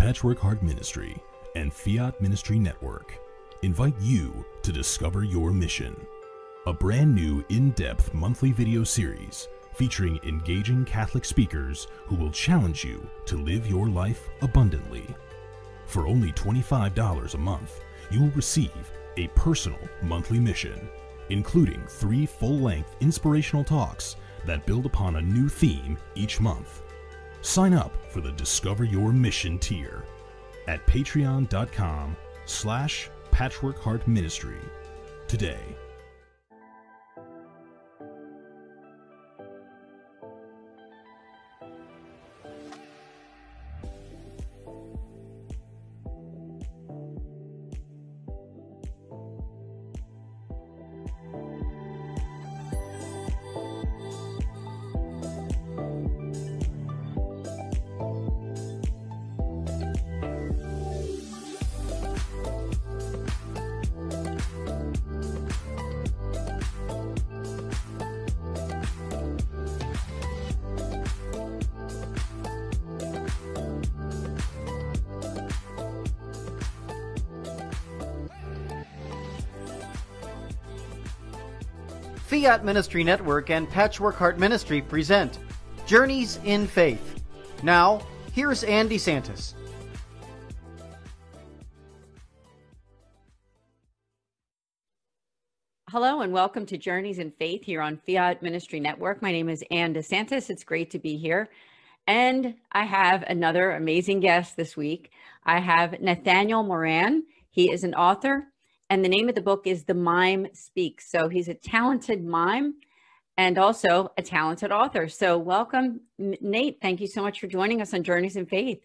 Patchwork Heart Ministry and Fiat Ministry Network invite you to discover your mission. A brand new in-depth monthly video series featuring engaging Catholic speakers who will challenge you to live your life abundantly. For only $25 a month, you will receive a personal monthly mission, including 3 full-length inspirational talks that build upon a new theme each month. Sign up for the Discover Your Mission tier at patreon.com/patchworkheartministry today. Fiat Ministry Network and Patchwork Heart Ministry present Journeys in Faith. Now, here's Andy Santis. Hello and welcome to Journeys in Faith here on Fiat Ministry Network. My name is Ann DeSantis. It's great to be here. And I have another amazing guest this week. I have Nathaniel Moran. He is an author, and the name of the book is The Mime Speaks. So he's a talented mime and also a talented author. So welcome, Nate. Thank you so much for joining us on Journeys in Faith.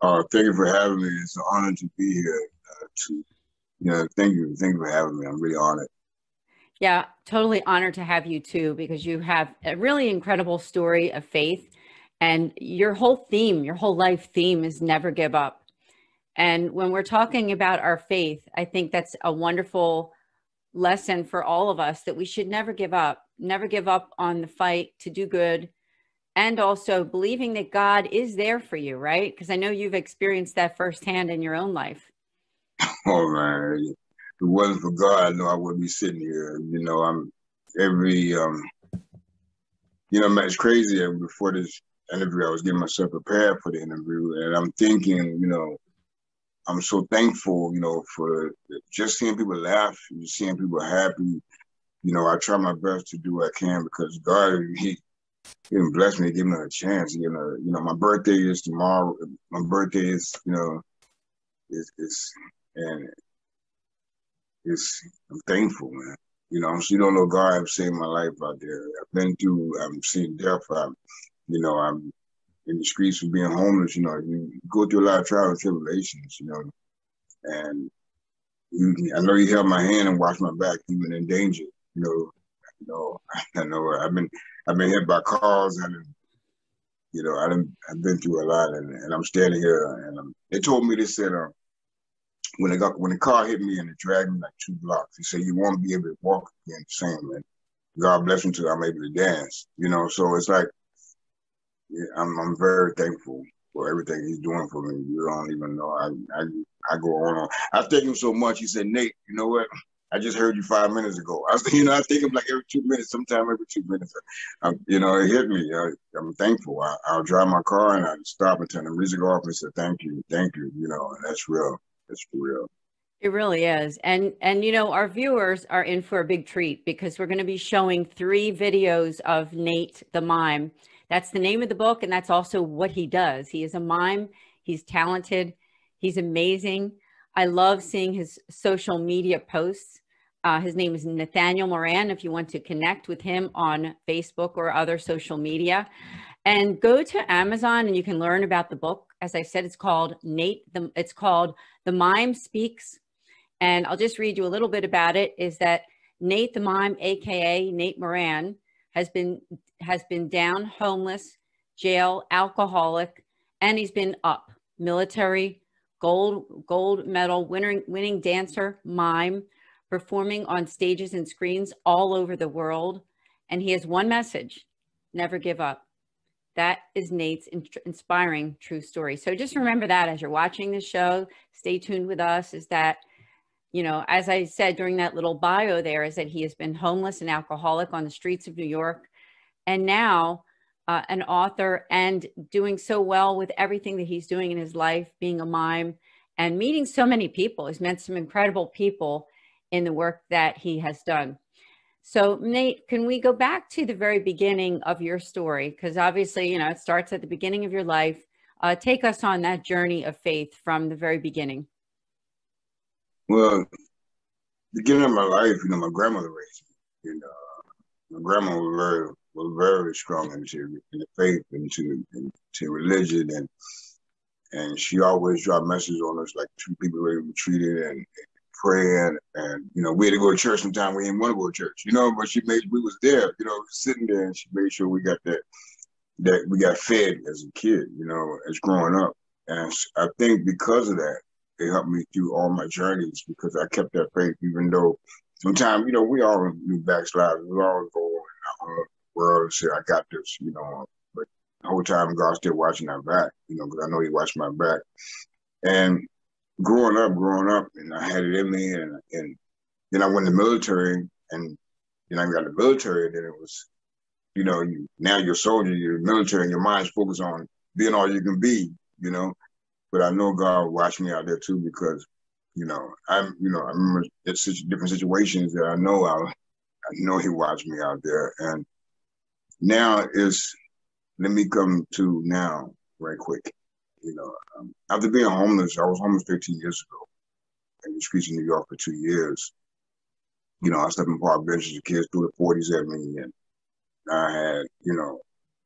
Thank you for having me. It's an honor to be here. Thank you for having me. I'm really honored. Yeah, totally honored to have you too, because you have a really incredible story of faith, and your whole life theme is never give up. And when we're talking about our faith, I think that's a wonderful lesson for all of us, that we should never give up on the fight to do good, and also believing that God is there for you, right? Because I know you've experienced that firsthand in your own life. Oh man, if it wasn't for God, I know I wouldn't be sitting here. It's crazy. Before this interview, I was getting myself prepared for the interview, and I'm thinking, I'm so thankful, for just seeing people laugh, and seeing people happy. I try my best to do what I can, because God, He didn't bless me, give me a chance. My birthday is tomorrow. My birthday is, I'm thankful, man. So you don't know, God have saved my life out there. I've seen death. I'm in the streets for being homeless. You go through a lot of trials and tribulations, and I know you held my hand and watched my back, even in danger. I know I've been hit by cars, and I've been through a lot, and I'm standing here, and they told me, they said, when the car hit me and it dragged me like 2 blocks, he said, you won't be able to walk again the same, and God bless him till I'm able to dance. So it's like, I'm very thankful for everything He's doing for me. You don't even know. I go on. I thank Him so much. He said, Nate, you know what? I just heard you 5 minutes ago. I think Him like every 2 minutes, sometime every 2 minutes. It hit me. I'm thankful. I'll drive my car and I stop and turn the music off and say, thank you. And that's real. It's for real. It really is. And our viewers are in for a big treat, because we're going to be showing 3 videos of Nate the Mime. That's the name of the book, and that's also what he does. He is a mime. He's talented. He's amazing. I love seeing his social media posts. His name is Nathaniel Moran, if you want to connect with him on Facebook or other social media. And go to Amazon and you can learn about the book. As I said, it's called The Mime Speaks. And I'll just read you a little bit about it, is that Nate the Mime, AKA Nate Moran, has been down, homeless, jail, alcoholic, and he's been up. Military, gold medal winning dancer, mime, performing on stages and screens all over the world. And he has one message: never give up. that is Nate's inspiring true story. So just remember that as you're watching this show, stay tuned with us, is that, you know, as I said during that little bio there, is that he has been homeless and alcoholic on the streets of New York, and now an author, and doing so well with everything that he's doing in his life, being a mime and meeting so many people. He's met some incredible people in the work that he has done. So Nate, can we go back to the very beginning of your story? Because obviously, you know, it starts at the beginning of your life. Take us on that journey of faith from the very beginning. Well, beginning of my life, you know, my grandmother raised me. You know, my grandma was very strong into the faith, into religion, and she always dropped messages on us like two people ready to be treated and praying, and you know, we had to go to church sometime. We didn't want to go to church, you know, but we was there, you know, sitting there, and she made sure we got that we got fed as a kid, you know, as growing up. And I think because of that, it helped me through all my journeys, because I kept that faith, even though sometimes, you know, we all do backslide. We all go in our own world and say, I got this, you know, but the whole time God's still watching our back, you know, because I know he watched my back. And growing up, and I had it in me, and then I went in the military, and then I got in the military, and then it was, you know, now you're a soldier, you're in the military, and your mind's focused on being all you can be, you know. But I know God watched me out there too, because, you know, I remember different situations that I know he watched me out there. And now let me come to now right quick. You know, after being homeless, I was homeless 13 years ago in the streets of New York for 2 years. You know, I slept in park benches, the kids threw the 40s at me, and I had, you know,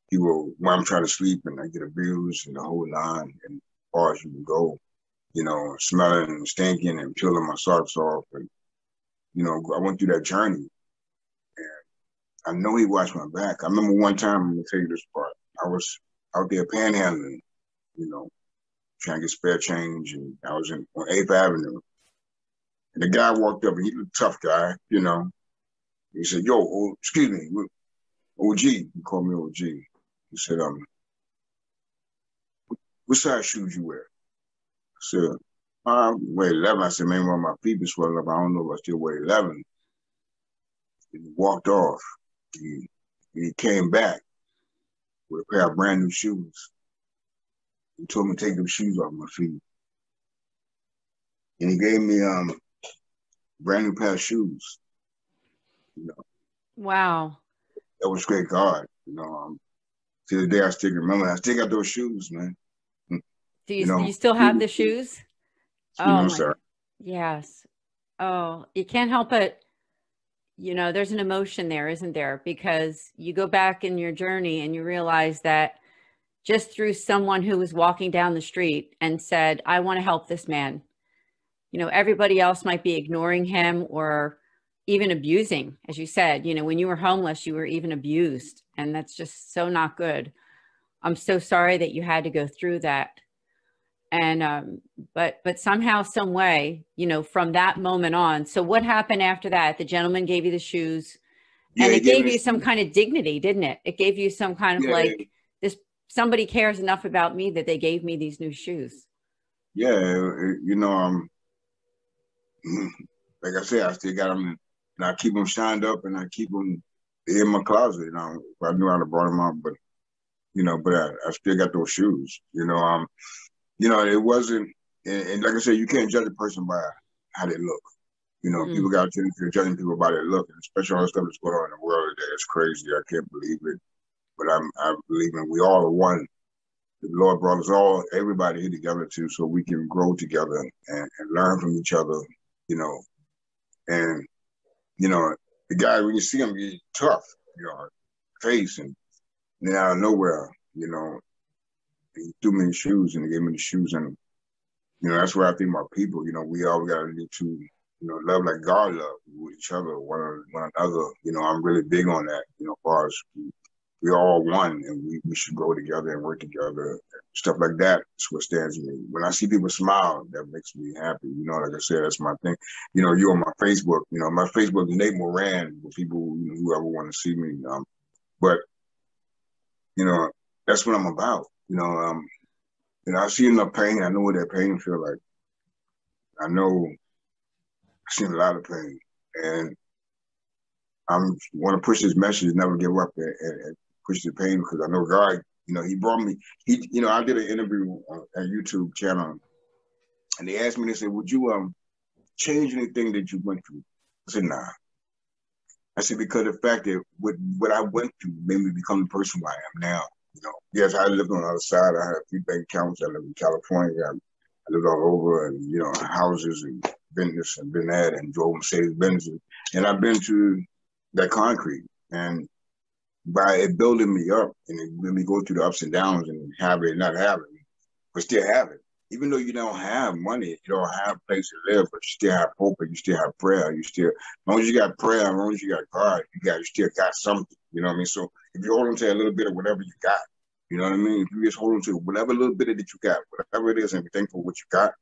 people, when I'm trying to sleep, and I get abused and the whole line, and as far as you can go, you know, smelling and stinking and peeling my socks off. And, you know, I went through that journey, and I know he watched my back. I remember one time, I'm going to tell you this part, I was out there panhandling, you know, trying to get spare change, and I was on 8th Avenue. And the guy walked up, and he was a tough guy, you know. He said, yo, excuse me, OG. He called me OG. He said, what size shoes you wear? I said, I wear 11. I said, man, well, my feet are swelling up. I don't know if I still wear 11. And he walked off. He came back with a pair of brand new shoes. He told me to take them shoes off my feet. And he gave me a brand new pair of shoes. You know. Wow. That was great God. You know, to the day I still remember. I still got those shoes, man. Do you still have the shoes? You know, sir. Yes. Oh, you can't help it. You know, there's an emotion there, isn't there? Because you go back in your journey and you realize that just through someone who was walking down the street and said, I want to help this man. You know, everybody else might be ignoring him or even abusing. As you said, you know, when you were homeless, you were even abused. And that's just so not good. I'm so sorry that you had to go through that. And, but somehow, some way, you know, from that moment on. So what happened after that? The gentleman gave you the shoes, and it gave you some kind of dignity, didn't it? It gave you some kind of like, this, somebody cares enough about me that they gave me these new shoes. Yeah. You know, like I said, I still got them, and I keep them shined up, and I keep them in my closet. You know, I knew I'd have brought them out, but, you know, but I still got those shoes, you know. You know, it wasn't, and like I said, you can't judge a person by how they look. You know, people got a tendency to judging people by their look, and especially all the stuff that's going on in the world today. It's crazy. I can't believe it. But I believe in we all are one. The Lord brought us all, everybody here together too, so we can grow together and learn from each other, you know. And, you know, the guy, when you see him, he's tough, you know, face, and then out of nowhere, you know, he threw me the shoes, and he gave me the shoes, and, you know, that's where I think about people, you know, we all got to need to, you know, love like God love with each other, one another. You know, I'm really big on that, you know, as far as we all one, and we should grow together and work together. Stuff like that is what stands me. When I see people smile, that makes me happy. You know, like I said, that's my thing. You know, you're on my Facebook. You know, my Facebook is Nate Moran, for people, you know, whoever want to see me. But, you know, that's what I'm about. I've seen enough pain. I know what that pain feel like. I know I've seen a lot of pain, and I'm want to push this message, never give up, and push the pain, because I know God. He brought me. I did an interview on a YouTube channel, and they asked me. They said, "Would you change anything that you went through?" I said, "Nah." I said, because the fact that what I went through made me become the person who I am now. Yes, I lived on the other side. I had 3 bank accounts. I lived in California. I lived all over, and houses and business and been that, and drove Mercedes Benzes. And I've been through that concrete, and by it building me up, and it made me go through the ups and downs and have it and not have it, but still have it. Even though you don't have money, you don't have a place to live, but you still have hope, and you still have prayer. As long as you got prayer, as long as you got God, you still got something. You know what I mean? So if you hold on to a little bit of whatever you got, you know what I mean? If you just hold on to whatever little bit that you got, whatever it is, and be thankful for what you got,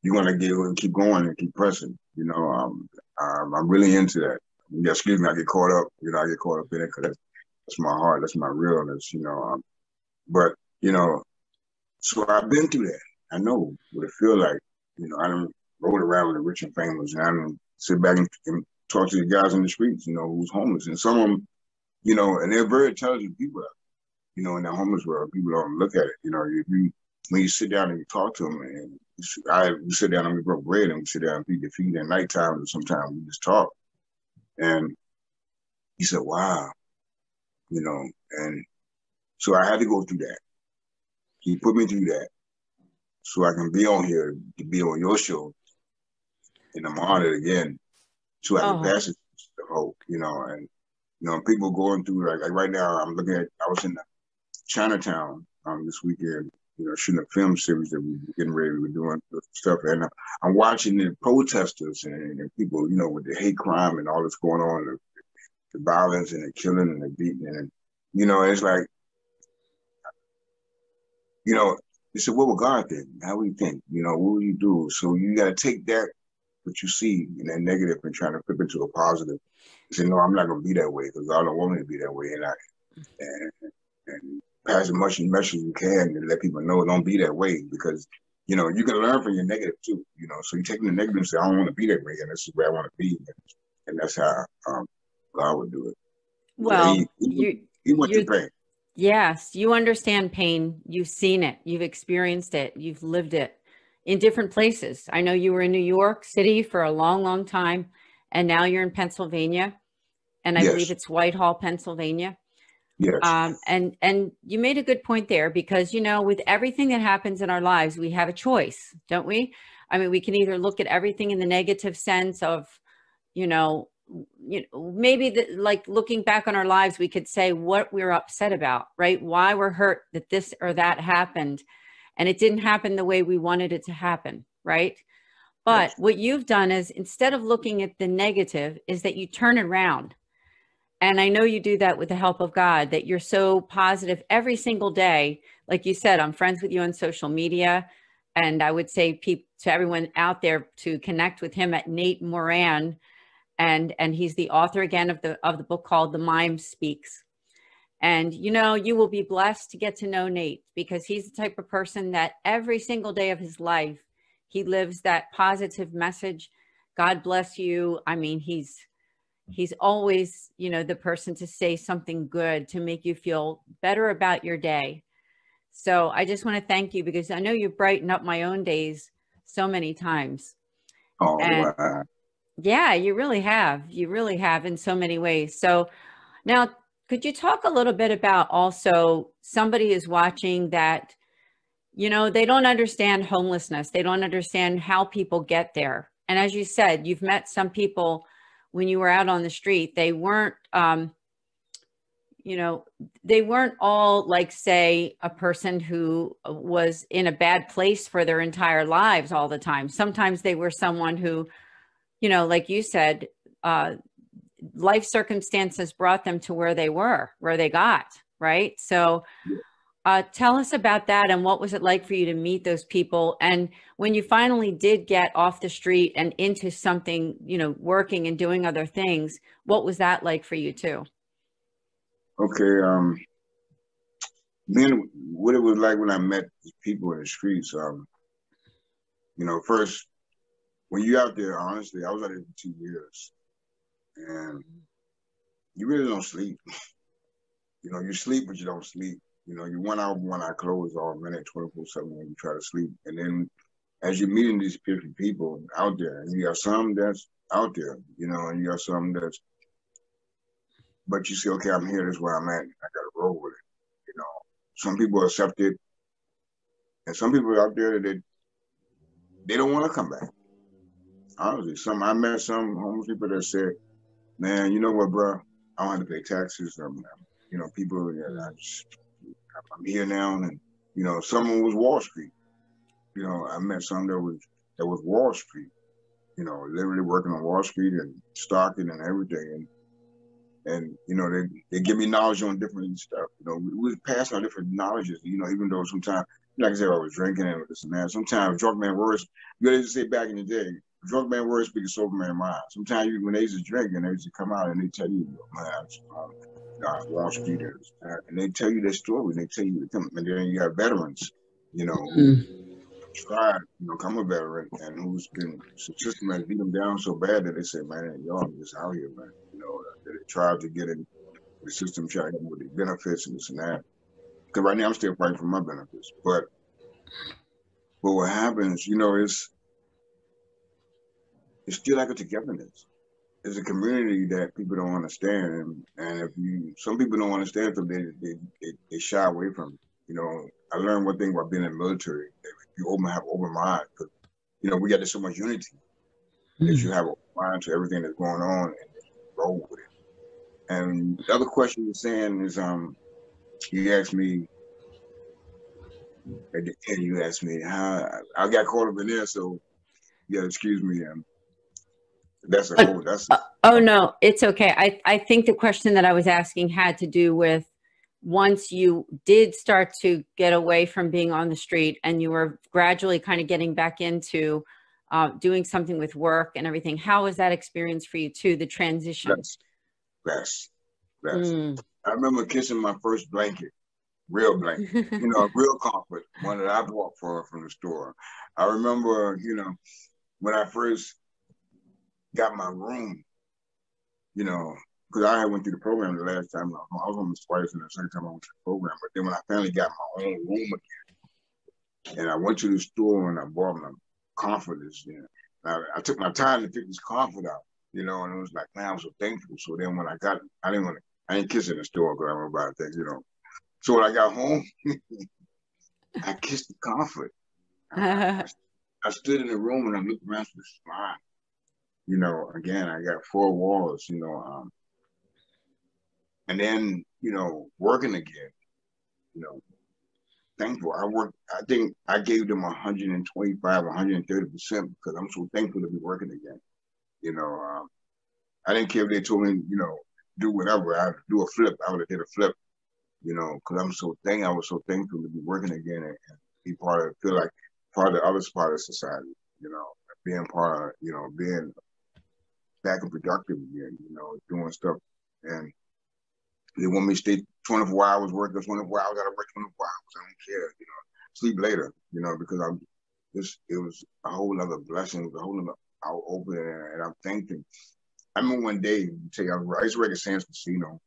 you're gonna get and keep going and keep pressing. I'm really into that. Yeah, excuse me, I get caught up. I get caught up in it because that's my heart, that's my realness. But so I've been through that. I know what it feel like. I done rode around with the rich and famous, and I done sit back and talk to the guys in the streets, who's homeless. And some of them, and they're very intelligent people, in the homeless world. People don't look at it. When you sit down and you talk to them, and we sit down and we broke bread, and we sit down and feed their feet at nighttime, and sometimes we just talk. And he said, wow, and so I had to go through that. He put me through that, so I can be on here, to be on your show, and I'm honored again, so I can pass it to hope, and people going through, like right now, I was in Chinatown this weekend, shooting a film series that we were getting ready, we were doing stuff, and I'm watching the protesters and people, with the hate crime and all that's going on, the violence and the killing and the beating, and it's like, they said, what would God think? How would he think? What would you do? So you got to take that, what you see in that negative, and try to flip it to a positive. You say, no, I'm not going to be that way, because God don't want me to be that way. And pass as much message as you can and let people know, don't be that way, because, you can learn from your negative too. So you take the negative and say, I don't want to be that way, and this is where I want to be. And that's how God would do it. Well, he went through pain. Yes, you understand pain. You've seen it. You've experienced it. You've lived it in different places. I know you were in New York City for a long, long time, and now you're in Pennsylvania, and I believe it's Whitehall, Pennsylvania. Yes. And you made a good point there, because, with everything that happens in our lives, we have a choice, don't we? I mean, we can either look at everything in the negative sense of, maybe like looking back on our lives, we could say what we're upset about, right? Why we're hurt that this or that happened, and it didn't happen the way we wanted it to happen, right? But what you've done is, instead of looking at the negative, is that you turn it around. And I know you do that with the help of God, that you're so positive every single day. Like you said, I'm friends with you on social media, and I would say to everyone out there to connect with him at Nate Moran. And he's the author again of the book called The Mime Speaks. And, you will be blessed to get to know Nate, because he's the type of person that every single day of his life, he lives that positive message. God bless you. I mean, he's always, the person to say something good to make you feel better about your day. So I just want to thank you, because I know you brighten up my own days so many times. Oh, wow. Yeah, you really have. You really have, in so many ways. So now, could you talk a little bit about, also, somebody is watching that, they don't understand homelessness. They don't understand how people get there. And as you said, you've met some people when you were out on the street. They weren't, they weren't all like, say, a person who was in a bad place for their entire lives all the time. Sometimes they were someone who, like you said, life circumstances brought them to where they got, right? So tell us about that, and what was it like for you to meet those people? And when you finally did get off the street and into something, working and doing other things, what was that like for you too? Okay. then what it was like when I met these people in the streets. You know, first when you out there, honestly, I was out there for 2 years, and you really don't sleep. You know, you sleep, but you don't sleep. You know, you 1 hour, 1 eye closed all minute, 24/7 when you try to sleep. And then as you're meeting these people out there, and you got some that's out there, you know, and you got some that's, but you say, okay, I'm here, this is where I'm at, I got to roll with it. You know, some people accept it, and some people out there that they don't want to come back. Honestly, I met some homeless people that said, man, you know what, bro, I don't have to pay taxes. You know, people, I'm here now, and you know, someone was Wall Street. You know, I met some that was Wall Street. You know, literally working on Wall Street and stocking and everything, and you know, they give me knowledge on different stuff. You know, we was passing on different knowledges. You know, even though sometimes, like I said, I was drinking and this and that. Sometimes drunk man words. You know, they just say back in the day, drunk man words speak a sober man mind. Sometimes when they used to drink and they used to come out and they tell you, man, Wall Street, and they tell you their story. They tell you, and then you have veterans, you know, who tried, you know, come a veteran and who's been, the system has beat them down so bad that they say, man, y'all just out here, man. You know, that they tried to get in the system, try to get with the benefits and this and that. Because right now I'm still fighting for my benefits. But what happens, you know, it's still like a togetherness. It's a community that people don't understand, and some people don't understand, so they shy away from it. You know, I learned one thing about being in the military: that you have open mind, because you know we got so much unity that you have open mind to everything that's going on and you roll with it. And the other question you're saying is, you asked me at the end. You asked me how I got caught up in there, so yeah, excuse me. Oh no, it's okay. I think the question that I was asking had to do with, once you did start to get away from being on the street and you were gradually kind of getting back into doing something with work and everything, how was that experience for you too, the transition? Best. I remember kissing my first blanket, real blanket, you know, real comfort, one that I bought from the store. I remember, you know, when I first got my room, you know, because I went through the program the last time. I was on this twice, and the second time I went to the program. But then when I finally got my own room again, and I went to the store and I bought my comforters, you know, I took my time to pick this comfort out, you know, and it was like, man, I was so thankful. So then when I got it, I didn't kiss it in the store because I remember about things, you know. So when I got home, I kissed the comfort. I stood in the room and I looked around for the smile. You know, again, I got 4 walls, you know, and then, you know, working again, you know, thankful. I think I gave them 125, 130% because I'm so thankful to be working again. You know, I didn't care if they told me, you know, do whatever. I'd do a flip. I would have did a flip, you know, because I was so thankful to be working again and be feel like part of the other part of society, you know, being part of, you know, being back and productive again, you know, doing stuff. And they want me to stay 24 hours, work 24 hours, I gotta work 24 hours. I don't care, you know, sleep later, you know, because it was a whole other blessing, it was a whole other opening, and I'm thinking. I remember one day, I used to work at Sands Casino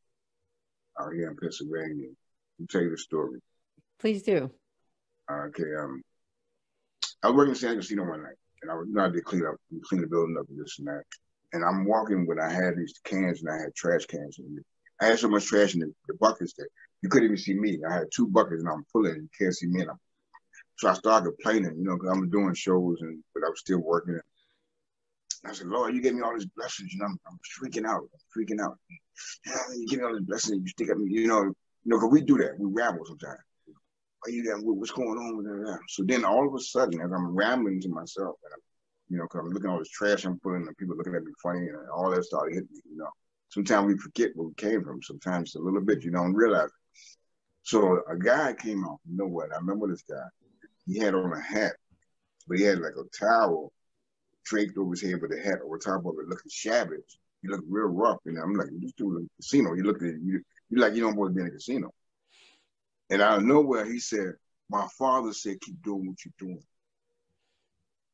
out here in Pennsylvania. I'll tell you the story. Please do. Okay, I was working at Sands Casino one night, and I did clean the building up and this and that. And I'm walking when I had these cans and I had trash cans. And I had so much trash in the buckets that you couldn't even see me. I had 2 buckets and I'm pulling and you can't see me. So I started complaining, you know, because I'm doing shows but I was still working. And I said, Lord, you gave me all these blessings, and I'm freaking out. Yeah, you give me all these blessings and you stick at me, you know, because we do that. We ramble sometimes. What's going on with that? So then all of a sudden, as I'm rambling to myself, and you know, because I'm looking at all this trash I'm putting, and people looking at me funny, and all that started hitting me, you know. Sometimes we forget where we came from. Sometimes it's a little bit, you don't realize it. So a guy came out, you know what? I remember this guy. He had on a hat, but he had like a towel draped over his head with a hat over top of it, looking shabby. He looked real rough, and I'm like, this dude in a casino. You look at you like you don't want to be in a casino. And out of nowhere, he said, my father said, keep doing what you're doing.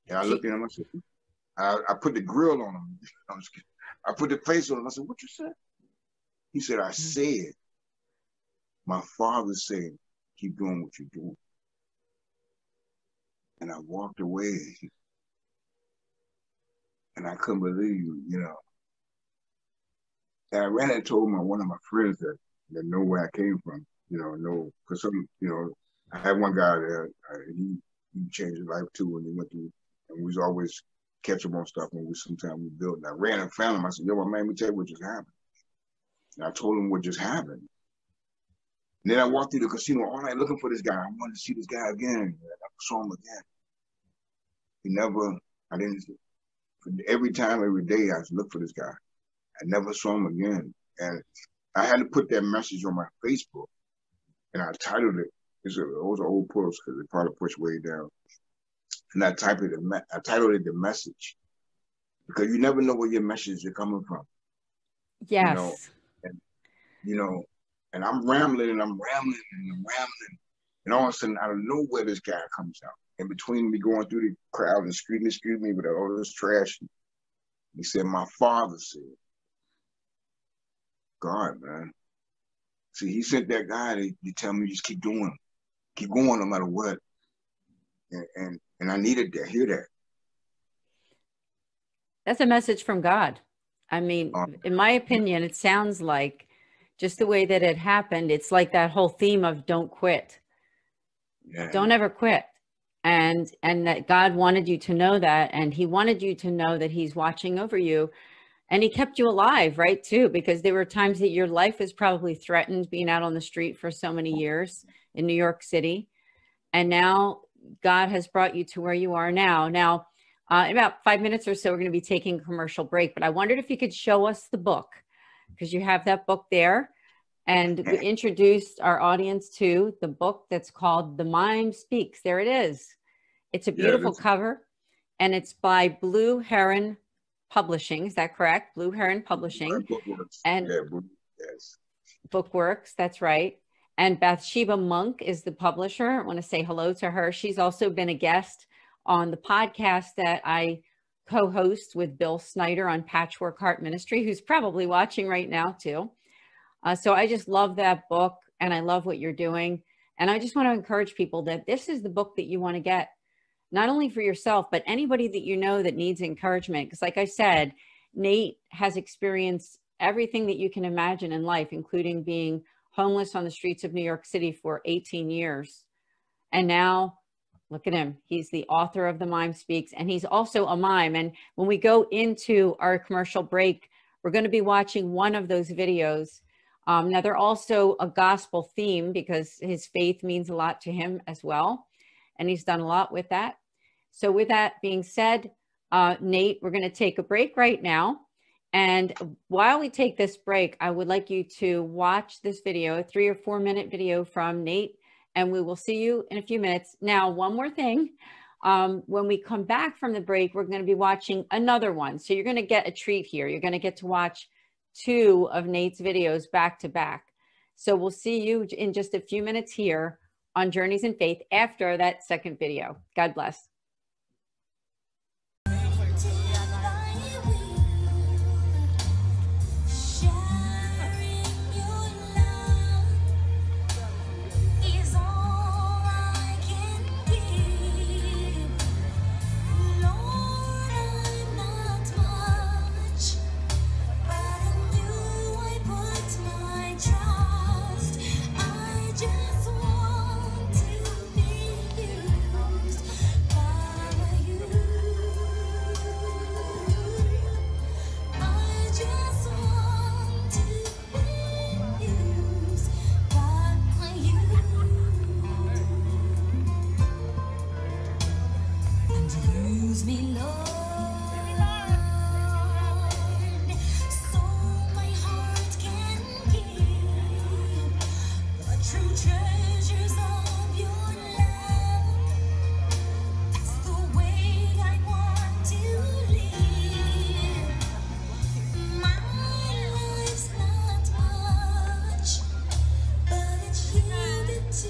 And I looked at him, I said, I put the grill on him. I put the face on him. I said, what you said? He said, I said, my father said, keep doing what you're doing. And I walked away. And I couldn't believe, you know. And I ran and told one of my friends that know where I came from, you know, because some, you know, I had one guy there, he changed his life too, and he went through, and we was always catch up on stuff, and sometimes we built. And I ran and found him. I said, yo, my man, let me tell you what just happened. And I told him what just happened. And then I walked through the casino all night looking for this guy. I wanted to see this guy again. And I saw him again. Every time, every day, I looked for this guy. I never saw him again. And I had to put that message on my Facebook. And I titled it. It was an old post because it probably pushed way down. And I titled it The Message. Because you never know where your message is coming from. Yes. You know, and I'm rambling and I'm rambling. And all of a sudden, out of nowhere, this guy comes out. In between me going through the crowd and screaming me with all this trash. He said, my father said, God, man. See, he sent that guy to tell me just keep doing. Keep going no matter what. And I needed to hear that. That's a message from God. I mean, in my opinion, it sounds like just the way that it happened, it's like that whole theme of don't quit. Yeah. Don't ever quit. And that God wanted you to know that, and he wanted you to know that he's watching over you, and he kept you alive, right, too, because there were times that your life was probably threatened being out on the street for so many years in New York City. And now God has brought you to where you are now. Now, in about 5 minutes or so, we're going to be taking a commercial break, but I wondered if you could show us the book, because you have that book there. And we introduced our audience to the book that's called The Mime Speaks. There it is. It's a beautiful cover, and it's by Blue Heron Publishing. Is that correct? Blue Heron Publishing. Bookworks. And yes. Bookworks, that's right. And Bathsheba Monk is the publisher. I want to say hello to her. She's also been a guest on the podcast that I co-host with Bill Snyder on Patchwork Heart Ministry, who's probably watching right now too. So I just love that book, and I love what you're doing. And I just want to encourage people that this is the book that you want to get, not only for yourself, but anybody that you know that needs encouragement. Because like I said, Nate has experienced everything that you can imagine in life, including being homeless on the streets of New York City for 18 years. And now, look at him. He's the author of The Mime Speaks, and he's also a mime. And when we go into our commercial break, we're going to be watching one of those videos. Now, they're also a gospel theme because his faith means a lot to him as well. And he's done a lot with that. So with that being said, Nate, we're going to take a break right now. And while we take this break, I would like you to watch this video, a 3 or 4 minute video from Nate, and we will see you in a few minutes. Now, one more thing. When we come back from the break, we're going to be watching another one. So you're going to get a treat here. You're going to get to watch 2 of Nate's videos back to back. So we'll see you in just a few minutes here on Journeys in Faith after that second video. God bless. To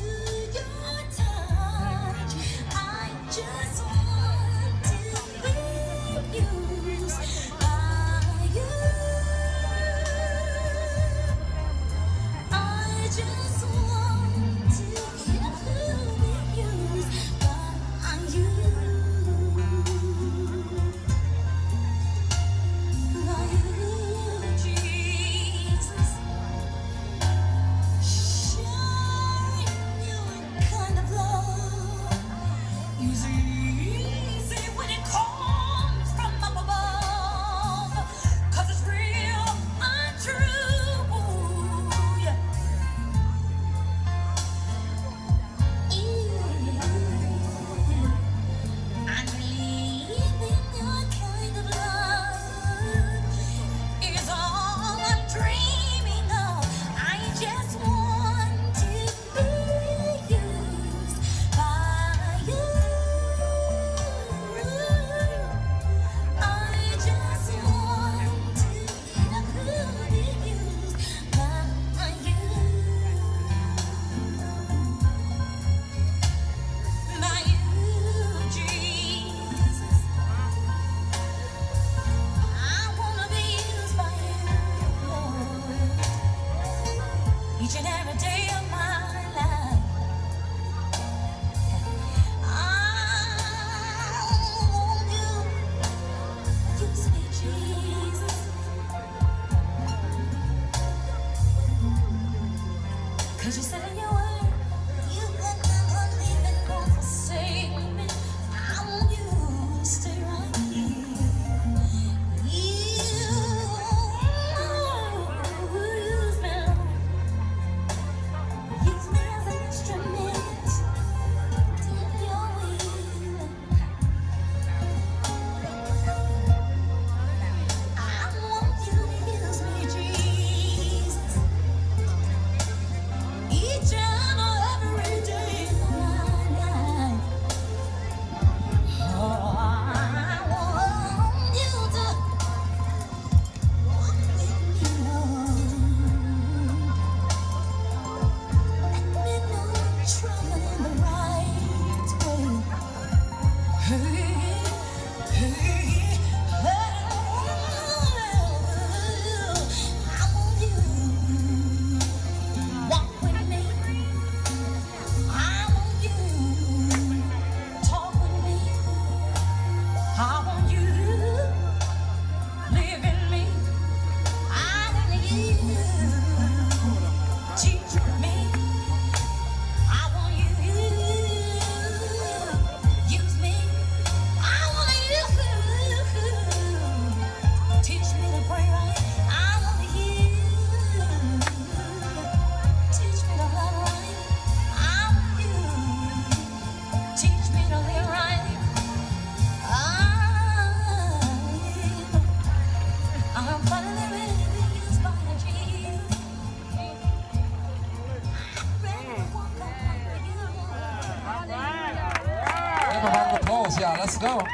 Yeah, let's go.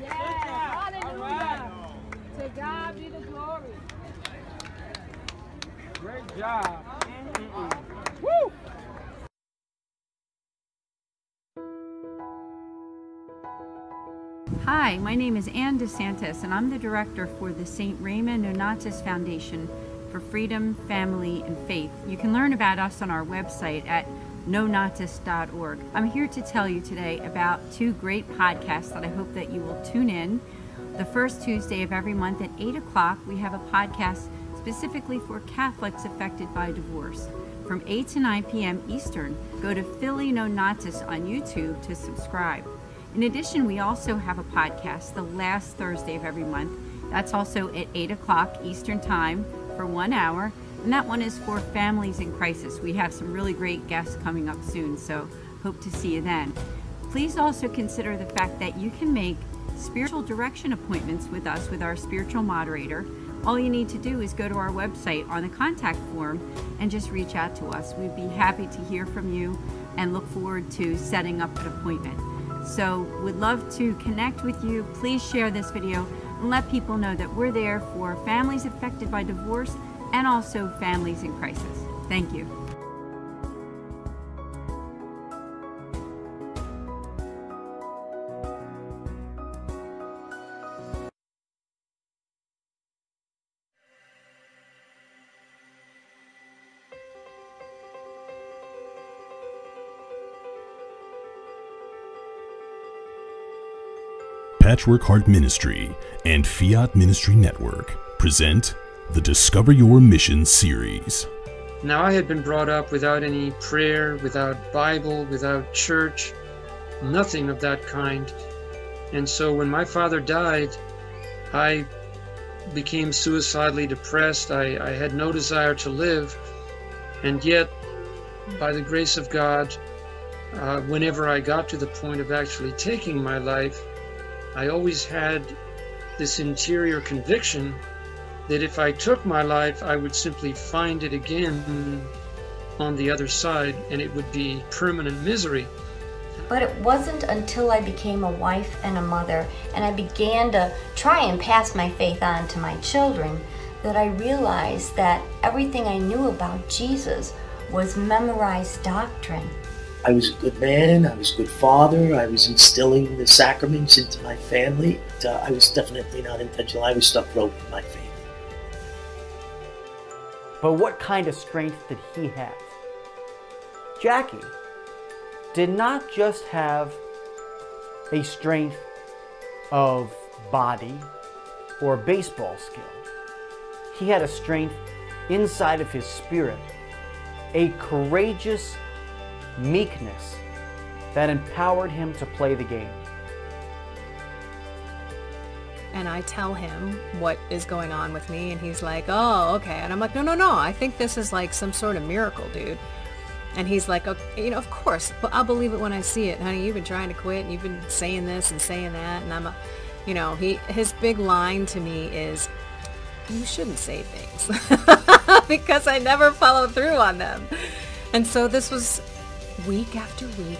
Hallelujah. To God be the glory. Great job. Woo! Hi, my name is Ann DeSantis, and I'm the director for the St. Raymond Nonnatus Foundation for Freedom, Family, and Faith. You can learn about us on our website at nonnatus.org. I'm here to tell you today about two great podcasts that I hope that you will tune in. The first Tuesday of every month at 8 o'clock, we have a podcast specifically for Catholics affected by divorce. From 8 to 9 p.m. Eastern, go to Philly Nonnatus on YouTube to subscribe. In addition, we also have a podcast the last Thursday of every month. That's also at 8 o'clock Eastern Time for 1 hour. And that one is for families in crisis. We have some really great guests coming up soon, so hope to see you then. Please also consider the fact that you can make spiritual direction appointments with us, with our spiritual moderator. All you need to do is go to our website on the contact form and just reach out to us. We'd be happy to hear from you and look forward to setting up an appointment. So we'd love to connect with you. Please share this video and let people know that we're there for families affected by divorce and also families in crisis. Thank you. Patchwork Heart Ministry and Fiat Ministry Network present the Discover Your Mission series. Now, I had been brought up without any prayer, without Bible, without church, nothing of that kind. And so when my father died, I became suicidally depressed. I had no desire to live. And yet, by the grace of God, whenever I got to the point of actually taking my life, I always had this interior conviction that if I took my life, I would simply find it again on the other side, and it would be permanent misery. But it wasn't until I became a wife and a mother, and I began to try and pass my faith on to my children, that I realized that everything I knew about Jesus was memorized doctrine. I was a good man, I was a good father, I was instilling the sacraments into my family. I was definitely not intentional. I was stuck broke for my faith. But what kind of strength did he have? Jackie did not just have a strength of body or baseball skill. He had a strength inside of his spirit, a courageous meekness that empowered him to play the game. And I tell him what is going on with me, and he's like, oh, okay. And I'm like, no, I think this is like some sort of miracle, dude. And he's like, okay, of course, but I'll believe it when I see it. Honey, you've been trying to quit, and you've been saying this and saying that, and I'm his big line to me is, you shouldn't say things, because I never follow through on them. And so this was week after week,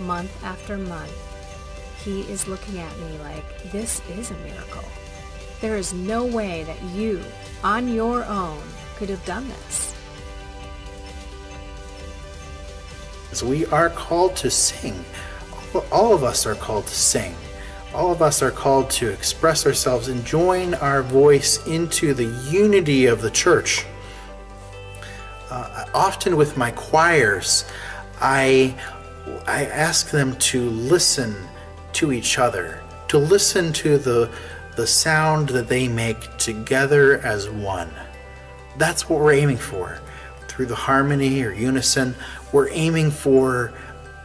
month after month. He is looking at me like, this is a miracle. There is no way that you, on your own, could have done this. So we are called to sing. All of us are called to sing. All of us are called to express ourselves and join our voice into the unity of the church. Often with my choirs, I ask them to listen to each other, to listen to the sound that they make together as one. That's what we're aiming for. Through the harmony or unison, we're aiming for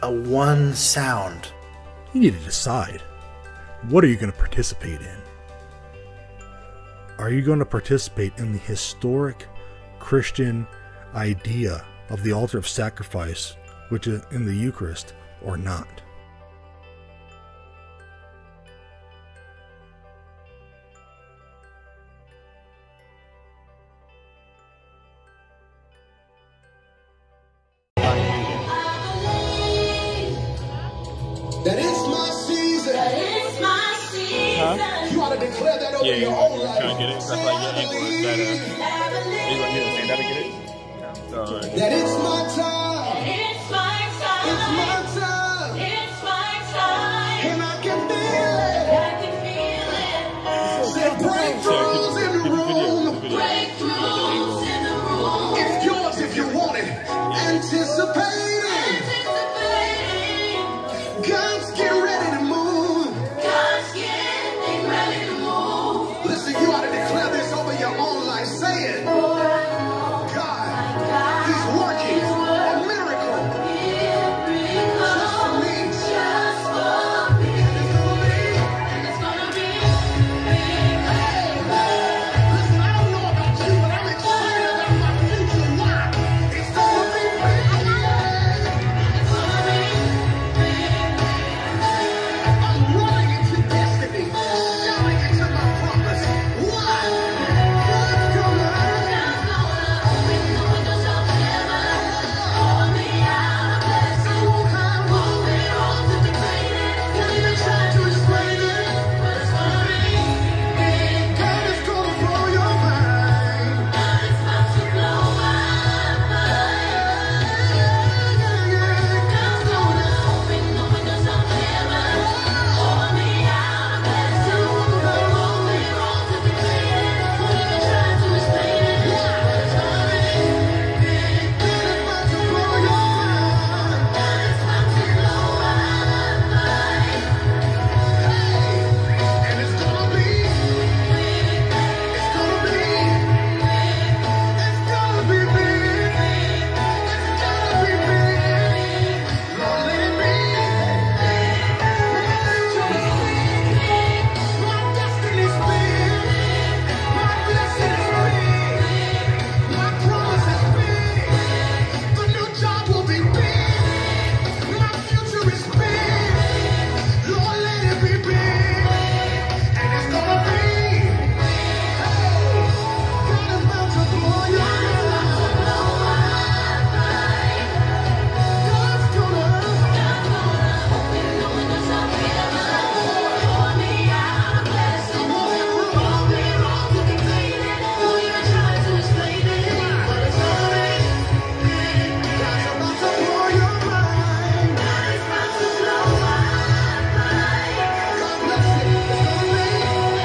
a one sound. You need to decide. What are you going to participate in? Are you going to participate in the historic Christian idea of the altar of sacrifice, which is in the Eucharist, or not? That it's my season. That it's my season. Huh? You ought to declare that over your own life. Trying to get it. That's like your ankle is better. You gotta get it. That it's my time. It's my time. It's my time. It's my time. And I can feel it. I can feel it. Say breakthroughs in the room. Breakthroughs in the room. It's yours if you want it. Anticipating. God's getting ready to move. God's getting ready to move. Listen, you ought to declare this over your own life. Say it. God, He's working a miracle. Just for me. Just for me. And it's gonna be. Hey, listen, I don't know about you, but I'm excited about my future. Why? It's gonna be big. It's gonna be. I'm running into destiny, shouting into my promise. Why? God's gonna open the windows of heaven, pour me out a blessing. I won't have room to declare it, can't even try to explain it, but it's gonna be big. God is gonna blow your mind. God is about to blow my mind. God's gonna open the windows of heaven. Pour me out a blessing. I won't be wrong to declare it. Won't even try to explain it. It's gonna be big. God is about to blow your mind. God is about to blow my mind. Hey, and it's gonna be big. It's gonna be big. It's gonna be big. It's gonna be big. Lord, let it be big. My destiny's big. My blessing is big. My promise is big. The new job will be big. My future is big. Lord, let it be big. And it's gonna be. Hey, God is about to blow your mind. God's gonna open the windows of heaven. Pour me out a blessing. Won't be wrong to declare it. Won't even try to explain it. But it's gonna be big. God's about to blow your mind. God is about to blow my mind. God bless you.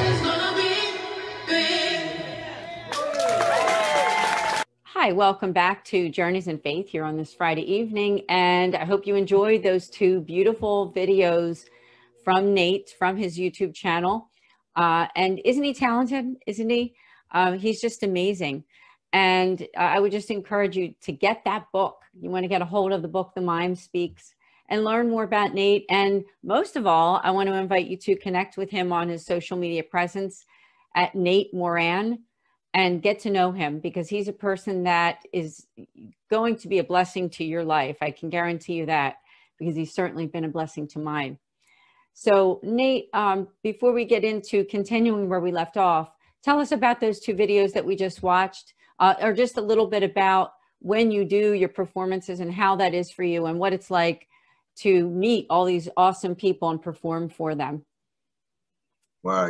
It's gonna be big. Hi, welcome back to Journeys in Faith here on this Friday evening. And I hope you enjoyed those two beautiful videos from Nate from his YouTube channel. And isn't he talented? Isn't he? He's just amazing. And I would just encourage you to get that book. You want to get a hold of the book, The Mime Speaks, and learn more about Nate. And most of all, I want to invite you to connect with him on his social media presence at Nate Moran and get to know him, because he's a person that is going to be a blessing to your life. I can guarantee you that, because he's certainly been a blessing to mine. So Nate, before we get into continuing where we left off, tell us about those two videos that we just watched, or just a little bit about when you do your performances and how that is for you and what it's like to meet all these awesome people and perform for them. Well,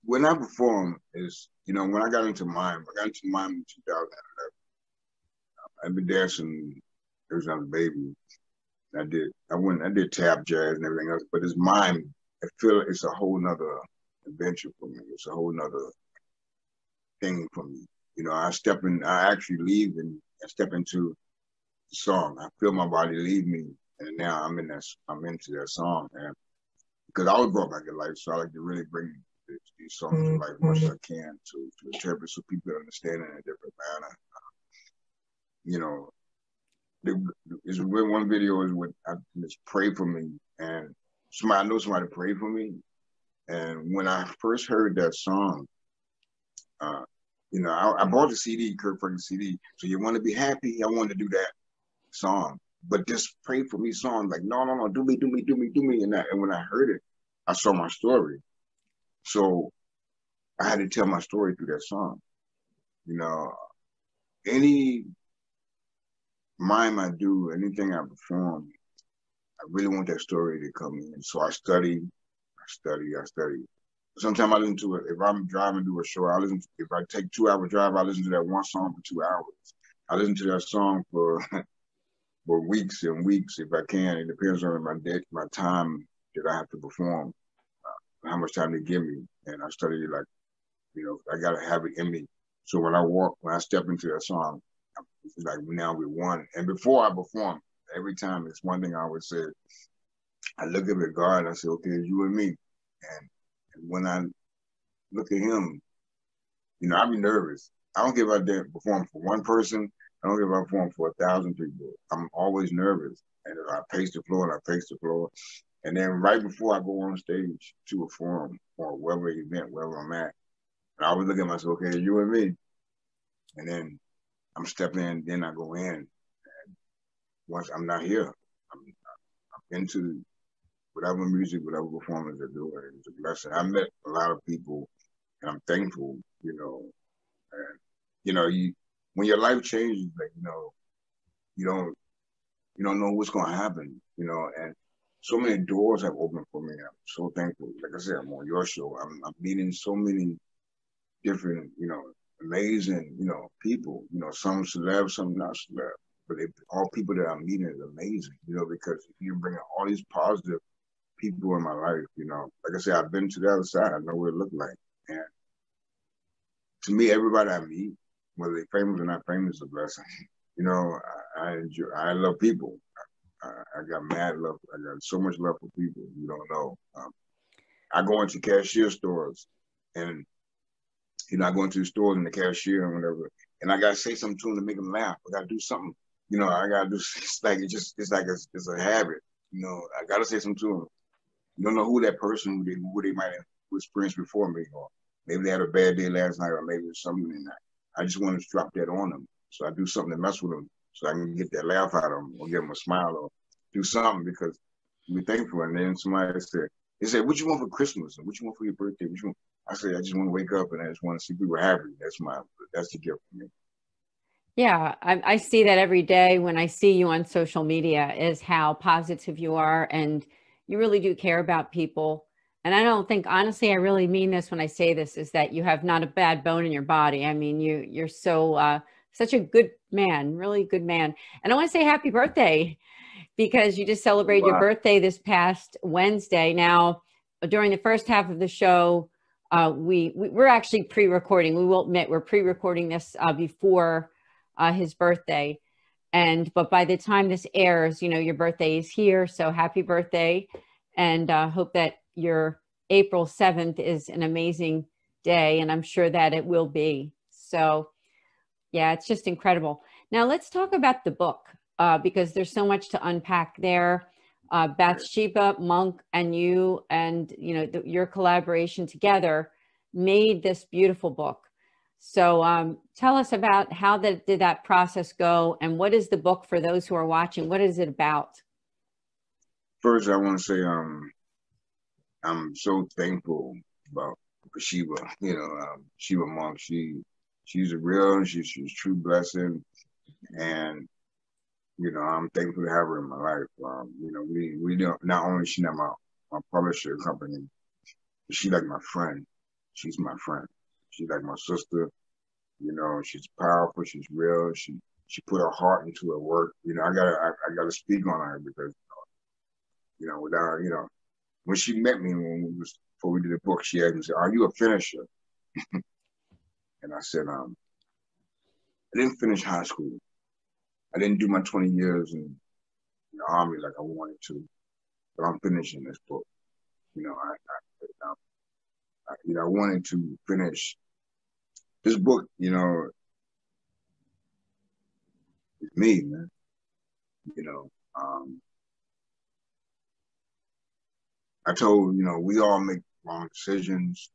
when I perform is, when I got into mime in 2011. I've been dancing ever since I was a baby. I did tap jazz and everything else, but it's mime. I feel it's a whole nother adventure for me. It's a whole nother thing for me. You know, I actually leave and step into the song. I feel my body leave me, and now I'm into that song. And because I was brought back to life, so I like to really bring these songs to life as much as I can to interpret so people understand it in a different manner. You know, there's one video is what it's Pray For Me, and I know somebody prayed for me, and when I first heard that song, you know, I bought the CD, Kirk Franklin CD. So You Want to Be Happy? I wanted to do that song, but this Pray For Me song, like no, do me, and when I heard it, I saw my story, so I had to tell my story through that song. You know, any mime I do, anything I perform, I really want that story to come in. So I study. Sometimes I listen to it. If I'm driving to a show, if I take 2 hour drive, I listen to that one song for 2 hours. I listen to that song for weeks and weeks if I can. It depends on my time that I have to perform, how much time they give me. And I study it like, you know, I gotta have it in me. So when I step into that song, it's like now we're one. And before I perform, every time it's one thing I always say. I look up at God and I say, okay, it's you and me. And when I look at him, you know, I be nervous. I don't give a damn perform for one person. I don't give a perform for 1,000 people. I'm always nervous. And I pace the floor. And then right before I go on stage to a forum or wherever event, wherever I'm at, and I always look at myself, okay, you and me. And then I'm stepping in, then I go in. And once I'm not here, I'm into whatever music, whatever performance I do, and it's a blessing. I met a lot of people, and I'm thankful, you know. And you know, when your life changes, like you don't know what's gonna happen, you know. And so many doors have opened for me. I'm so thankful. Like I said, I'm on your show. I'm meeting so many different, you know, amazing, you know, people. You know, some celeb, some not celeb, but all people that I'm meeting is amazing, you know, because you're bringing all these positive people in my life, you know. Like I said, I've been to the other side. I know what it looked like. And to me, everybody I meet, whether they're famous or not famous, is a blessing. You know, I love people. I got mad love. I got so much love for people. You don't know. I go into cashier stores, and you know, I go into the stores and the cashier and whatever, and I gotta say something to them to make them laugh. I gotta do something. You know, I gotta do. It's a habit. You know, I gotta say something to them. You don't know who that person, who they might have experienced before me, or maybe they had a bad day last night, or maybe it's something in that. I just want to drop that on them. So I do something to mess with them so I can get that laugh out of them or give them a smile or do something because we're thankful. And then somebody said, what you want for Christmas? And what you want for your birthday? What you want? I said, I just want to wake up and I just want to see people happy. That's the gift for me. Yeah, I see that every day when I see you on social media is how positive you are and you really do care about people. And I don't think, honestly, I really mean this when I say this, is that you have not a bad bone in your body. I mean, you're so, such a good man, really good man. And I want to say happy birthday because you just celebrated your birthday this past Wednesday. Now, during the first half of the show, we're actually pre-recording. We will admit we're pre-recording this before his birthday. But by the time this airs, you know, your birthday is here. So happy birthday. And hope that your April 7th is an amazing day. And I'm sure that it will be. So yeah, it's just incredible. Now let's talk about the book because there's so much to unpack there. Bathsheba, Monk, and you know, your collaboration together made this beautiful book. So tell us about how did that process go, and what is the book for those who are watching? What is it about? First, I want to say I'm so thankful about Bathsheba. You know, Sheba Monk. She's she's a true blessing, and you know, I'm thankful to have her in my life. You know, we don't, not only she not my publisher company, but she like my friend. She's my friend. She's like my sister. You know, she's powerful. She's real. She she put her heart into her work. You know, I gotta speak on her because, you know, without, you know, when she met me before we did the book, she asked me, said, "Are you a finisher?" And I said, I didn't finish high school. I didn't do my 20 years in the Army like I wanted to, but I'm finishing this book. You know, I wanted to finish this book. You know, it's me, man. You know, I told, you know, we all make wrong decisions.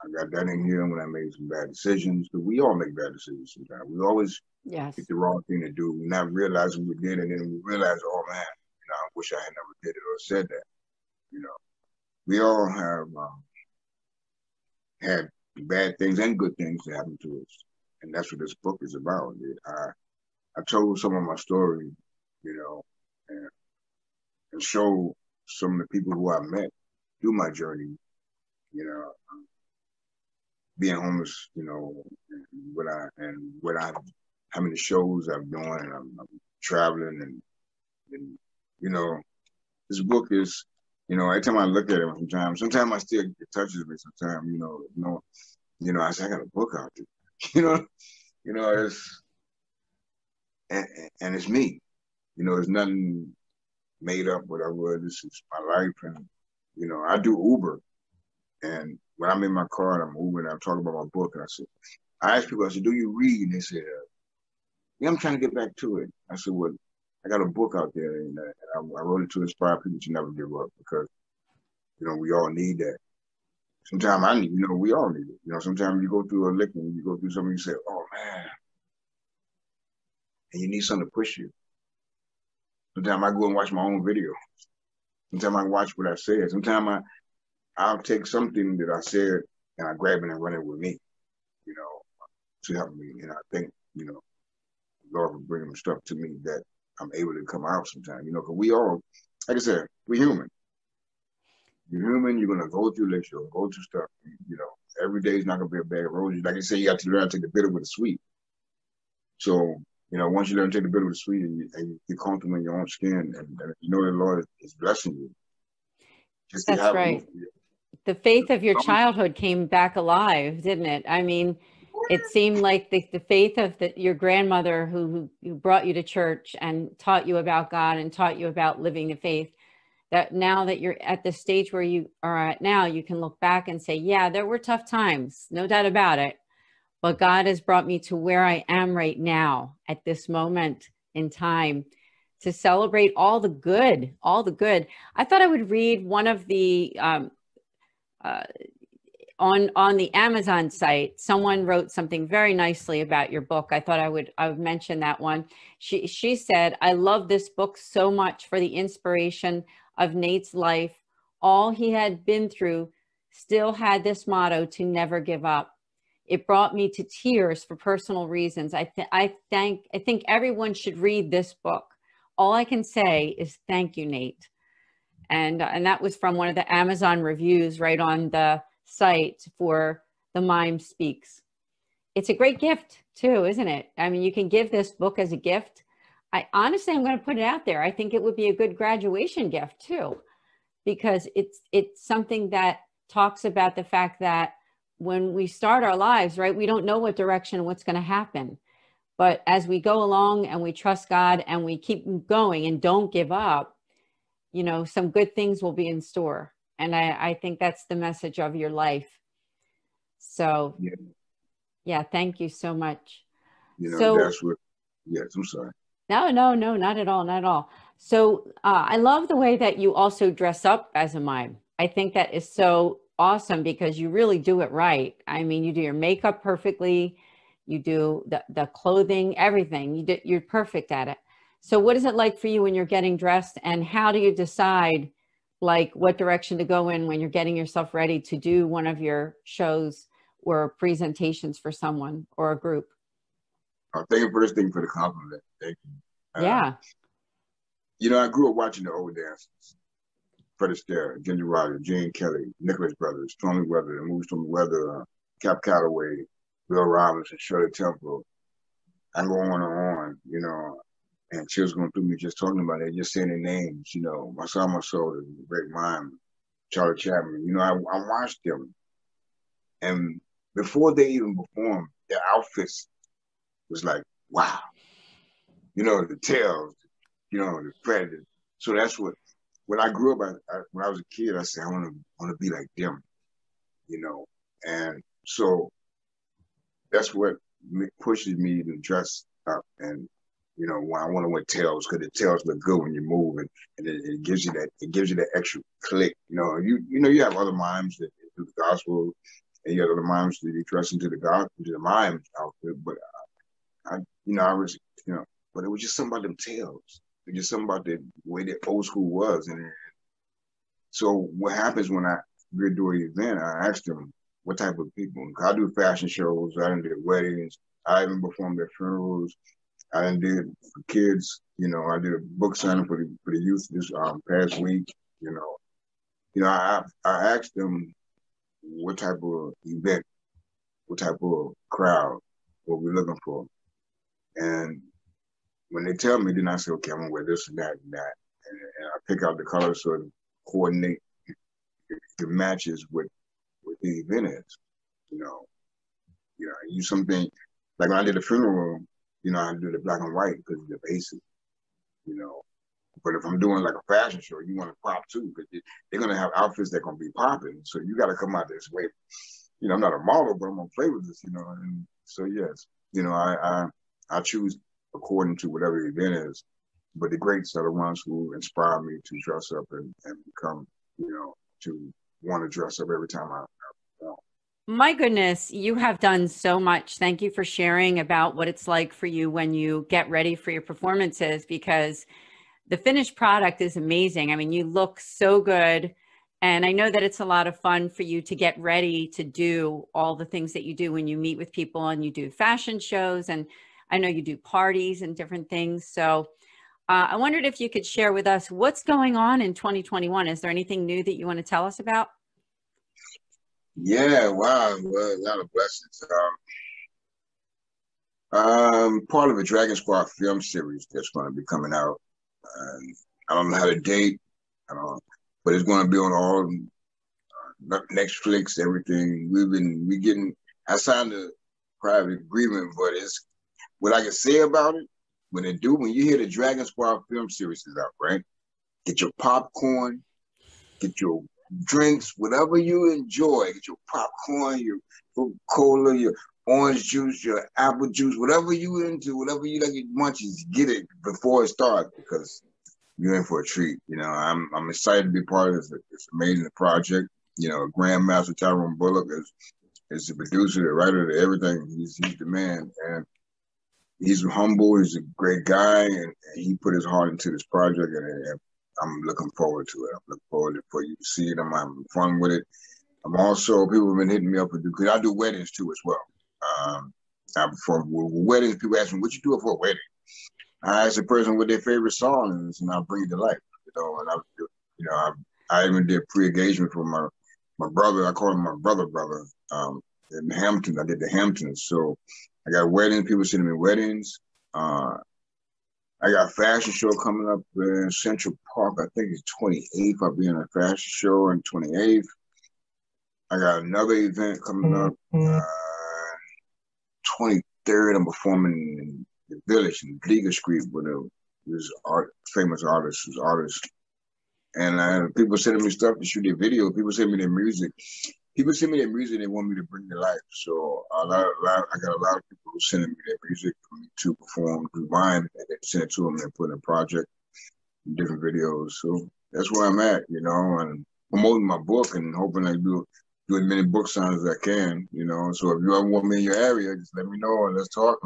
I got that in here when I made some bad decisions, but we all make bad decisions sometimes. We always pick the wrong thing to do, not realizing we did, and then we realize, oh man, you know, I wish I had never did it or said that. You know, we all have had bad things and good things that happen to us, and that's what this book is about. I told some of my story, you know, and show some of the people who I met through my journey, you know, being homeless, you know, how many shows I've done, and I'm traveling, and you know, this book is, you know, every time I look at it, sometimes I still, it touches me. Sometimes, you know, I say I got a book out there, you know, it's and it's me, you know, it's nothing made up, whatever. This is my life, and you know, I do Uber, and when I'm in my car and I'm Uber and I'm talking about my book, and I ask people, I said, "Do you read?" And they said, "Yeah, I'm trying to get back to it." I said, "Well, I got a book out there, and I wrote it to inspire people to never give up, because you know, we all need that. Sometimes you know, we all need it. You know, sometimes you go through a licking, you go through something, you say, oh man, and you need something to push you. Sometimes I go and watch my own video. Sometimes I watch what I said. Sometimes I'll take something that I said and I grab it and run it with me, you know, to help me. And I think, you know, Lord will bring stuff to me that I'm able to come out sometimes, you know, because we all, like I said, we're human. You're human, you're going to go through lecture, go through stuff, you know. Every day is not going to be a bad road. Like I say, you have to learn to take the bitter with the sweet. So, you know, once you learn to take the bitter with the sweet, and you're comfortable in your own skin, and you know the Lord is blessing you. That's right. The faith of your childhood came back alive, didn't it? I mean, it seemed like the faith of your grandmother who brought you to church and taught you about God and taught you about living the faith, that now that you're at the stage where you are at now, you can look back and say, yeah, there were tough times, no doubt about it. But God has brought me to where I am right now at this moment in time to celebrate all the good, all the good. I thought I would read one of the, on the Amazon site, someone wrote something very nicely about your book. I thought I would mention that one. She said, I love this book so much for the inspiration of Nate's life. All he had been through still had this motto to never give up. It brought me to tears for personal reasons. I think everyone should read this book. All I can say is thank you, Nate. And that was from one of the Amazon reviews right on the site for The Mime Speaks. It's a great gift too, isn't it? I mean, you can give this book as a gift. Honestly, I'm going to put it out there. I think it would be a good graduation gift too, because it's something that talks about the fact that when we start our lives, right, we don't know what direction, what's going to happen. But as we go along and we trust God and we keep going and don't give up, you know, some good things will be in store. And I think that's the message of your life. So, yeah, thank you so much. You know, that's what, yes, I'm sorry. No, not at all, not at all. So I love the way that you also dress up as a mime. I think that is so awesome because you really do it right. I mean, you do your makeup perfectly. You do the clothing, everything. You're perfect at it. So what is it like for you when you're getting dressed, and how do you decide like what direction to go in when you're getting yourself ready to do one of your shows or presentations for someone or a group? Thank you first thing for the compliment. Thank you. Yeah. You know, I grew up watching the old dancers. Fred Astaire, Ginger Rogers, Gene Kelly, Nicholas Brothers, Stormy Weather, the movie Stormy Weather, Cap Calloway, Bill Robinson, Shirley Temple, I go on and on, you know, and chills going through me just talking about it, just saying their names, you know. Marcel Soul, Great Mime, Charlie Chaplin, you know, I watched them. And before they even performed, their outfits was like, wow. You know, the tails, you know, the predator. So that's what, when I grew up, when I was a kid, I said, I want to be like them, you know. And so that's what pushes me to dress up. And, you know, when I want to wear tails, because the tails look good when you move, and it gives you that extra click. You know, you have other mimes that do the gospel, and you have other mimes that dress into the mime outfit. But but it was just something about them tails. It was just something about the way that old school was. And so what happens when I do an event, I ask them what type of people. I do fashion shows, I done did weddings, I even performed at funerals, I done did for kids, you know, I did a book signing for the youth this past week, you know. I asked them what type of event, what type of crowd, what we're looking for. And when they tell me, then I say, okay, I'm gonna wear this and that and that. And I pick out the colors so it coordinate, it matches with what the event is. You know, I use something, like when I did a funeral, you know, I do the black and white because it's the basic, you know. But if I'm doing like a fashion show, you want to pop too, because they're gonna have outfits that are gonna be popping. So you gotta come out this way. You know, I'm not a model, but I'm gonna play with this, you know. And so yes, you know, I choose according to whatever the event is. But the greats are the ones who inspire me to dress up and become, you know, to want to dress up every time I My goodness, you have done so much. Thank you for sharing about what it's like for you when you get ready for your performances, because the finished product is amazing. I mean, you look so good. And I know that it's a lot of fun for you to get ready to do all the things that you do when you meet with people and you do fashion shows. And I know you do parties and different things. So I wondered if you could share with us what's going on in 2021. Is there anything new that you want to tell us about? Yeah, wow, well, a lot of blessings. Part of a Dragon Squad film series that's going to be coming out. I don't know how to date, but it's going to be on all Netflix, everything. I signed a private agreement, but it's what I can say about it. When you hear the Dragon Squad film series is out, right? Get your popcorn, get your drinks, whatever you enjoy. Get your popcorn, your Coca-Cola, your orange juice, your apple juice, whatever you into, whatever you like your munchies, get it before it starts, because you're in for a treat. You know, I'm excited to be part of this amazing project. You know, Grandmaster Tyrone Bullock is the producer, the writer, the everything. He's the man, and he's humble. He's a great guy, and he put his heart into this project, and I'm looking forward to it. I'm looking forward for you to see it. I'm having fun with it. I'm also, people have been hitting me up because I do weddings too as well. For weddings, people ask me, what you do it for a wedding? I ask the person what their favorite song is, and I bring it to life. You know, I even did pre-engagement for my brother. I call him my brother. In Hampton, I did the Hamptons. So I got weddings. People sending me weddings. I got a fashion show coming up in Central Park. I think it's 28th. I'll be in a fashion show on 28th. I got another event coming up 23rd. I'm performing in the Village in Bleecker Street with this famous artist. And people sending me stuff to shoot their video. People send me their music. People send me their music they want me to bring to life. So I got a lot of people who sending me their music for me to perform, do mine, and then send it to them and put in a project, different videos. So that's where I'm at, you know, and promoting my book and hoping I do as many book signs as I can, you know. So if you ever want me in your area, just let me know and let's talk.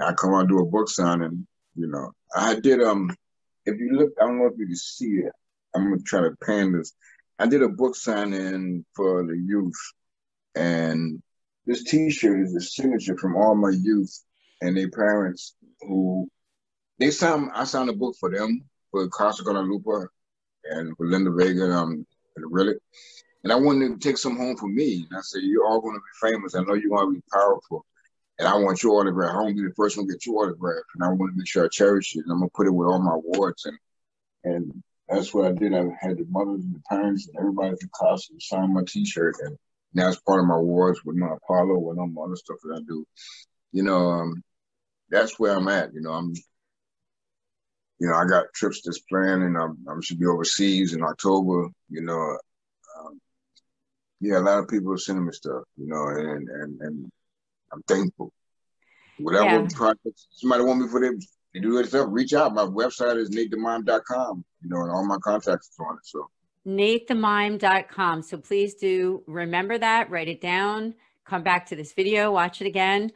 I come out and do a book signing, you know. I did, if you look, I don't know if you can see it. I'm going to try to pan this. I did a book signing for the youth, and this T-shirt is a signature from all my youth and their parents I signed a book for them, for Casa Guadalupe and for Linda Vega and Rillick. And I wanted to take some home for me. And I said, you're all going to be famous. I know you're going to be powerful. And I want your autograph. I want to be the first one to get your autograph. And I want to make sure I cherish it. And I'm going to put it with all my awards. And that's what I did. I had the mothers and the parents and everybody in costume sign my T-shirt. And now it's part of my awards with my Apollo and all my other stuff that I do. You know, that's where I'm at. You know, I got trips that's planned, and I should be overseas in October. You know, yeah, a lot of people are sending me stuff. You know, and I'm thankful. Whatever projects somebody want me for them, they do it stuff. Reach out. My website is NateTheMime.com. You know, and all my contacts are on it. So NateTheMime.com. So please do remember that. Write it down. Come back to this video. Watch it again.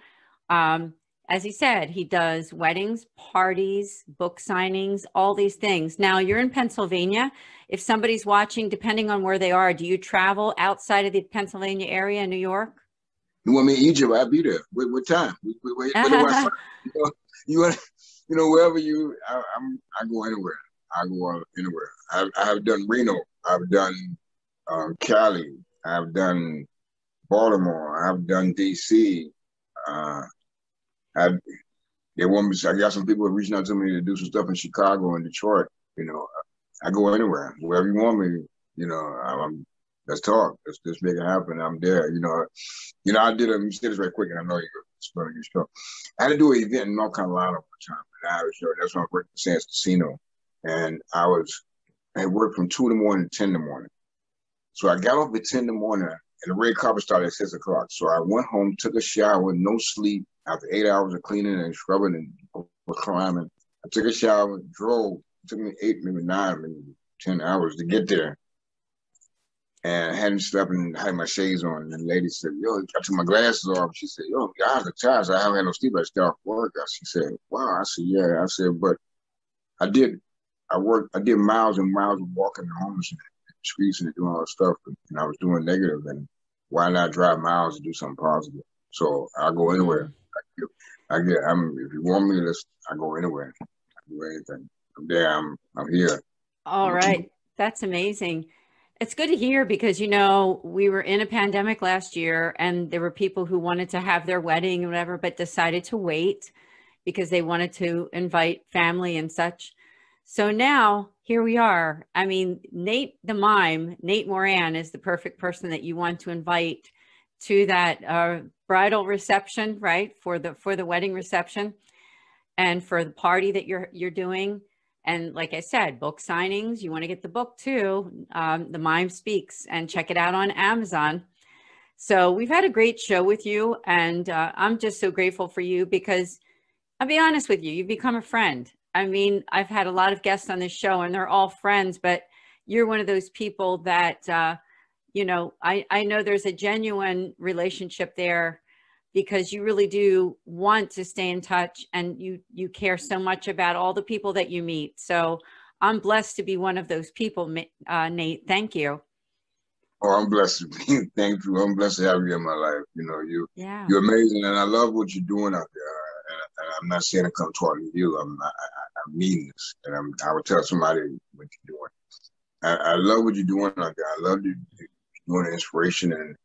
As he said, he does weddings, parties, book signings, all these things. Now, you're in Pennsylvania. If somebody's watching, depending on where they are, do you travel outside of the Pennsylvania area, New York? You want me in Egypt? I'll be there. What time? You know, wherever I go anywhere. I go anywhere. I have done Reno. I've done Cali. I've done Baltimore. I've done DC. I got some people reaching out to me to do some stuff in Chicago and Detroit. You know, I go anywhere, wherever you want me. You know, let's talk. Let's make it happen. I'm there. You know, I did let me say this right quick, and I know you're going to show. I had to do an event in North Carolina one time, and I was sure that's when I worked at Sands Casino, and I worked from 2 in the morning to 10 in the morning. So I got off at 10 in the morning, and the red carpet started at 6 o'clock. So I went home, took a shower, no sleep. After 8 hours of cleaning and scrubbing and climbing, I took a shower, drove. It took me 8, maybe 9, maybe 10 hours to get there. And I hadn't slept and had my shades on. And the lady said, yo, I took my glasses off. She said, yo, your eyes are tired. I haven't had no sleep. I just got off work. She said, wow. I said, yeah. I said, but I did miles and miles of walking the homeless in the streets and doing all that stuff. And I was doing negative. And why not drive miles and do something positive? So I go anywhere. If you want me, I go anywhere. I do anything. I'm there. I'm here. All right. That's amazing. It's good to hear because, you know, we were in a pandemic last year and there were people who wanted to have their wedding and whatever, but decided to wait because they wanted to invite family and such. So now here we are. I mean, Nate the Mime, Nate Moran is the perfect person that you want to invite to that bridal reception, right? For the wedding reception and for the party that you're doing. And like I said, book signings, you want to get the book too, The Mime Speaks, and check it out on Amazon. So we've had a great show with you, and I'm just so grateful for you because I'll be honest with you, you've become a friend. I mean, I've had a lot of guests on this show and they're all friends, but you're one of those people that, you know, I know there's a genuine relationship there because you really do want to stay in touch and you care so much about all the people that you meet. So I'm blessed to be one of those people, Nate. Thank you. Oh, I'm blessed to be. Thank you. I'm blessed to have you in my life. You know, you're amazing, and I love what you're doing out there. And I'm not saying to come talk to you. I mean this, and I would tell somebody what you're doing. I love what you're doing out there. I love you doing the inspiration and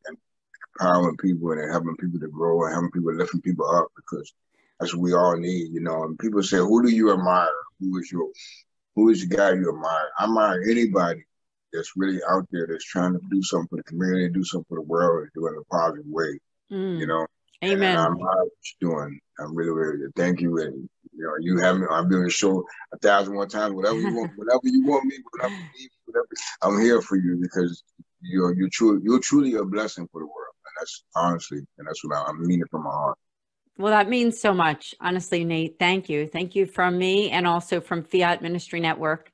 empowering people and helping people to grow and helping people, lifting people up, because that's what we all need, you know. And people say, who do you admire? Who is the guy you admire? I admire anybody that's really out there that's trying to do something for the community, do something for the world, and do it in a positive way, you know. Amen. And I admire what you're doing. I'm really, really, thank you. And, you know, you have me, I've been on the show 1,000 more times, whatever you want me, whatever you need, whatever, I'm here for you because you're truly a blessing for the world. And that's honestly, and that's what I mean it from my heart. Well, that means so much. Honestly, Nate, thank you. Thank you from me and also from Fiat Ministry Network,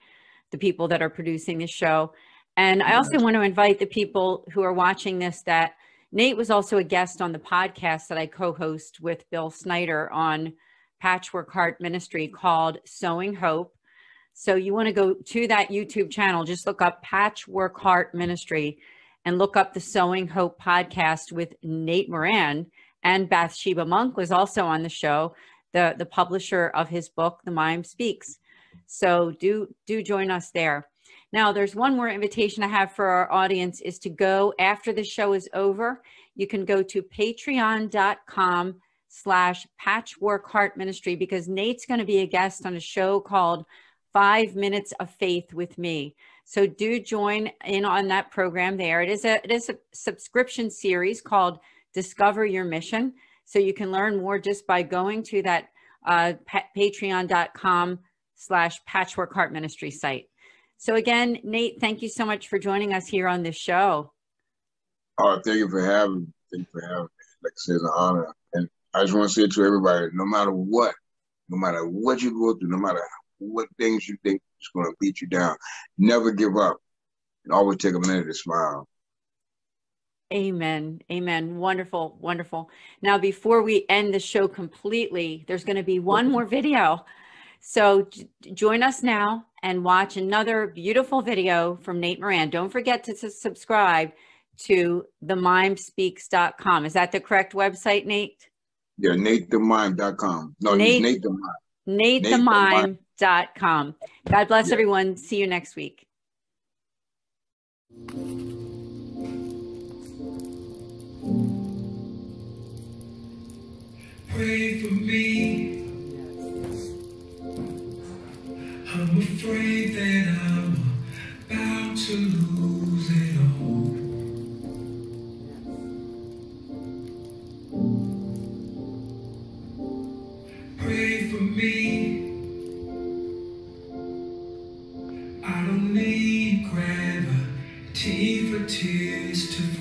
the people that are producing this show. And I also want to invite the people who are watching this that Nate was also a guest on the podcast that I co-host with Bill Snyder on Patchwork Heart Ministry called Sowing Hope. So you want to go to that YouTube channel, just look up Patchwork Heart Ministry and look up the Sowing Hope podcast with Nate Moran. And Bathsheba Monk was also on the show, the publisher of his book, The Mime Speaks. So do join us there. Now, there's one more invitation I have for our audience is to go after the show is over. You can go to patreon.com patchwork heart ministry, because Nate's going to be a guest on a show called 5 Minutes of Faith with Me. So do join in on that program there. It is a subscription series called Discover Your Mission. So you can learn more just by going to that patreon.com/patchwork heart ministry site. So again, Nate, thank you so much for joining us here on this show. Oh, thank you for having me. Thank you for having me. Like I said, it's an honor. And I just want to say to everybody, no matter what you go through, no matter what things you think is going to beat you down, never give up and always take a minute to smile. Amen. Amen. Wonderful. Wonderful. Now, before we end the show completely, there's going to be one more video. So join us now and watch another beautiful video from Nate Moran. Don't forget to subscribe to themimespeaks.com. Is that the correct website, Nate? Yeah, NateTheMime.com. No, Nate, Nate the Mime. NateTheMime.com. God bless everyone. See you next week. Pray for me. I'm afraid that I'm about to lose it all. Pray for me. I don't need gravity for tears to fall.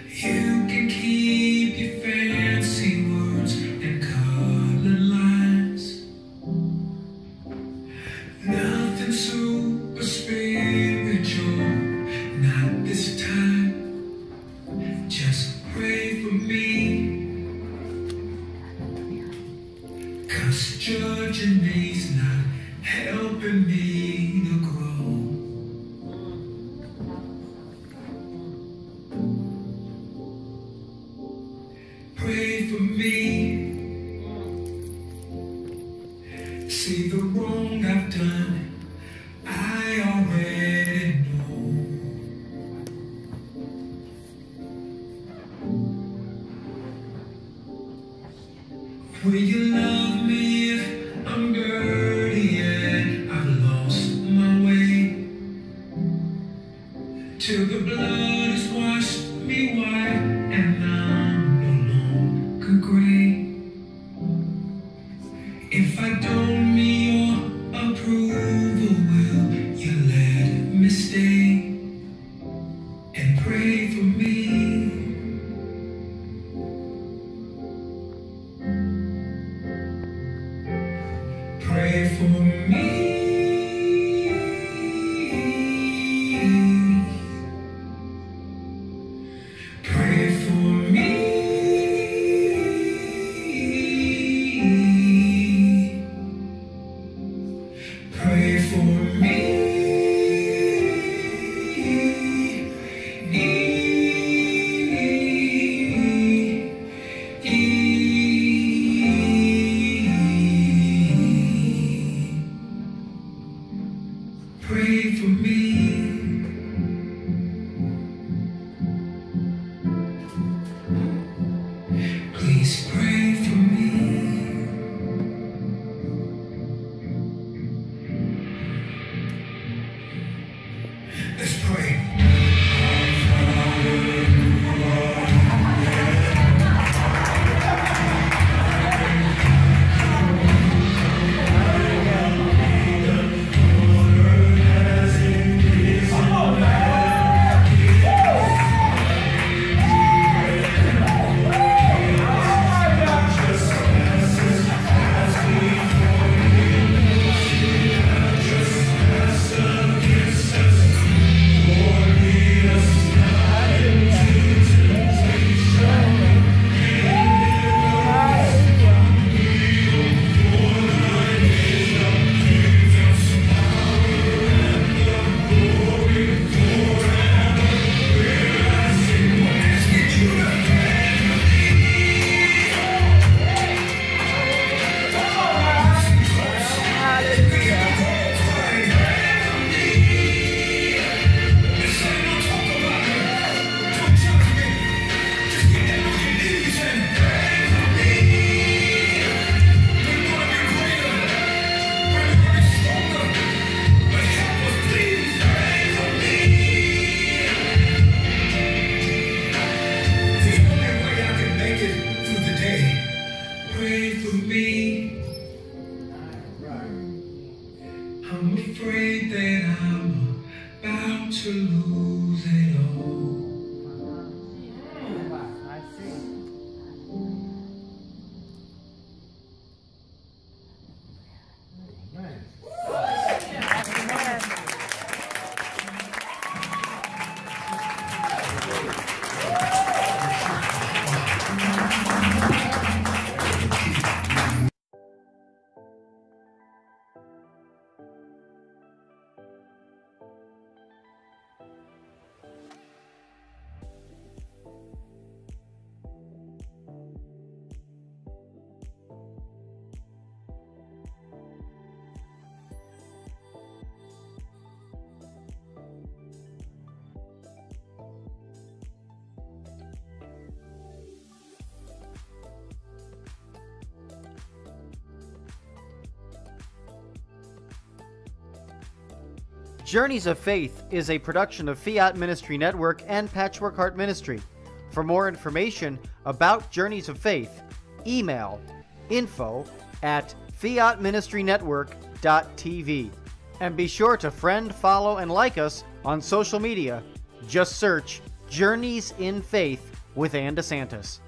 You can keep your fancy words and colored lines. Nothing super spiritual, not this time. Just pray for me. 'Cause judging me's not helping me to grow. Pray for me. See the wrong I've done, I already know. Will you love me if I'm dirty and I've lost my way? Till the blood has washed me white and I'm no longer gray. If I don't meet your approval, will you let me stay and pray for me? Pray for me. Pray for me. Pray for me. Journeys of Faith is a production of Fiat Ministry Network and Patchwork Heart Ministry. For more information about Journeys of Faith, email info@fiatministrynetwork.tv. And be sure to friend, follow, and like us on social media. Just search Journeys in Faith with Ann DeSantis.